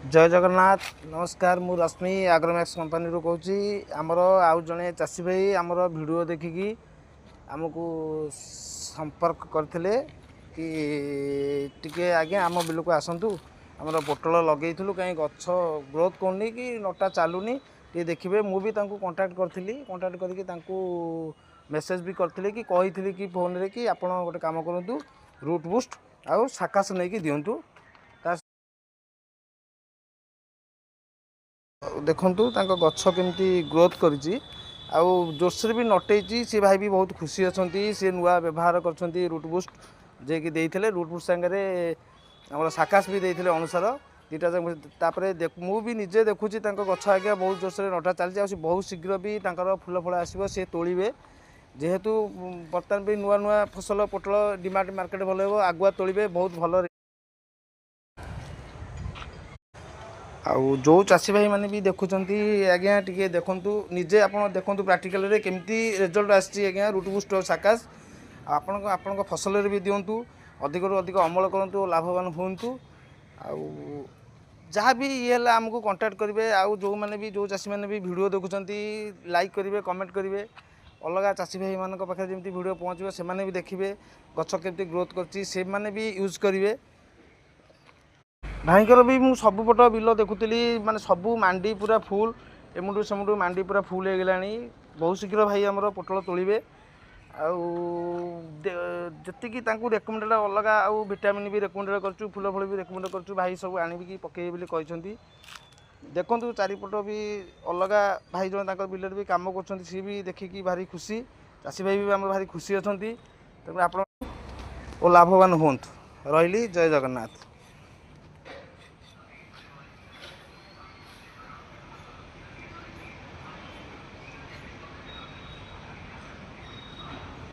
जय जगन्नाथ नमस्कार मु रश्मि आग्रोमैक्स कंपनी रू कहूँ आमर आउ जड़े चाषी भाई आमर वीडियो देखिकी आमको संपर्क करते कि टिके आज्ञा आम बिल को आसतु आमर पोटल लगेलु कहीं गछ ग्रोथ करनी कि नटा चलुनी टे देखिए मुझे कंटाक्ट करी कंटाक्ट करके मेसेज भी करी कि कही कि फोन रे कि आप गोटे कम करूँ रूट बुस्ट आउ साकाश नहीं दिंतु देखु गछ केमती ग्रोथ करी जोरसरे भी नटेची सी भाई भी बहुत खुशी अच्छा सी नुआ व्यवहार कर रूट बुस्ट जे कि देते रूट बुस्ट सांगे आम साकाश भी देते अनुसार दुटा मु भी निजे देखुची गछ आज्ञा बहुत जोरसरे नटा चलती बहुत शीघ्र भी फूल फल आसो सी तोड़े जेहेतु बर्तमान भी नुआ नुआ फसल पोटल डिमांड मार्केट भल आगुआ तोड़े बहुत भल आउ जो चाषी भाई मैंने भी देखुं आज्ञा टी देखु निजे आप देखु प्राक्टिकल केमती रिजल्ट आज्ञा रूट बुस्ट और साकाश आपण फसल भी दिंतु अधिक अधिक अमल करूँ लाभवान हूँ जहाँ भी ये आमको कंटाक्ट करेंगे आउ जो मैंने भी जो चाषी मैंने भी वीडियो देखुं लाइक करेंगे कमेंट करेंगे अलग चाषी भाई मान पाखे जमी वीडियो पहुँचे से भी देखिए गछ केमती ग्रोथ कर भी यूज करेंगे भाईकर भी मुझ सबुपट बिल देखुली माने सबू मांडी पूरा फुल एमुडू सेमुडू मांडी पूरा फुल हो गला बहुत शीघ्र भाई आमर पोटल तोड़े जी रेकमेंडेड अलग आउ विटामिन भी रेकमेंडेड कर फूल फल भी रेकमेंड कर भाई सब आनिकी पकड़े बोली कहते देखु चारिपट भी अलग भाई जन बिल भी कम कर सी भी देखिकी भारी खुशी चाषी भाई भी आम भारी खुशी अच्छा तेनाली आप लाभवान हूँ रही जय जगन्नाथ।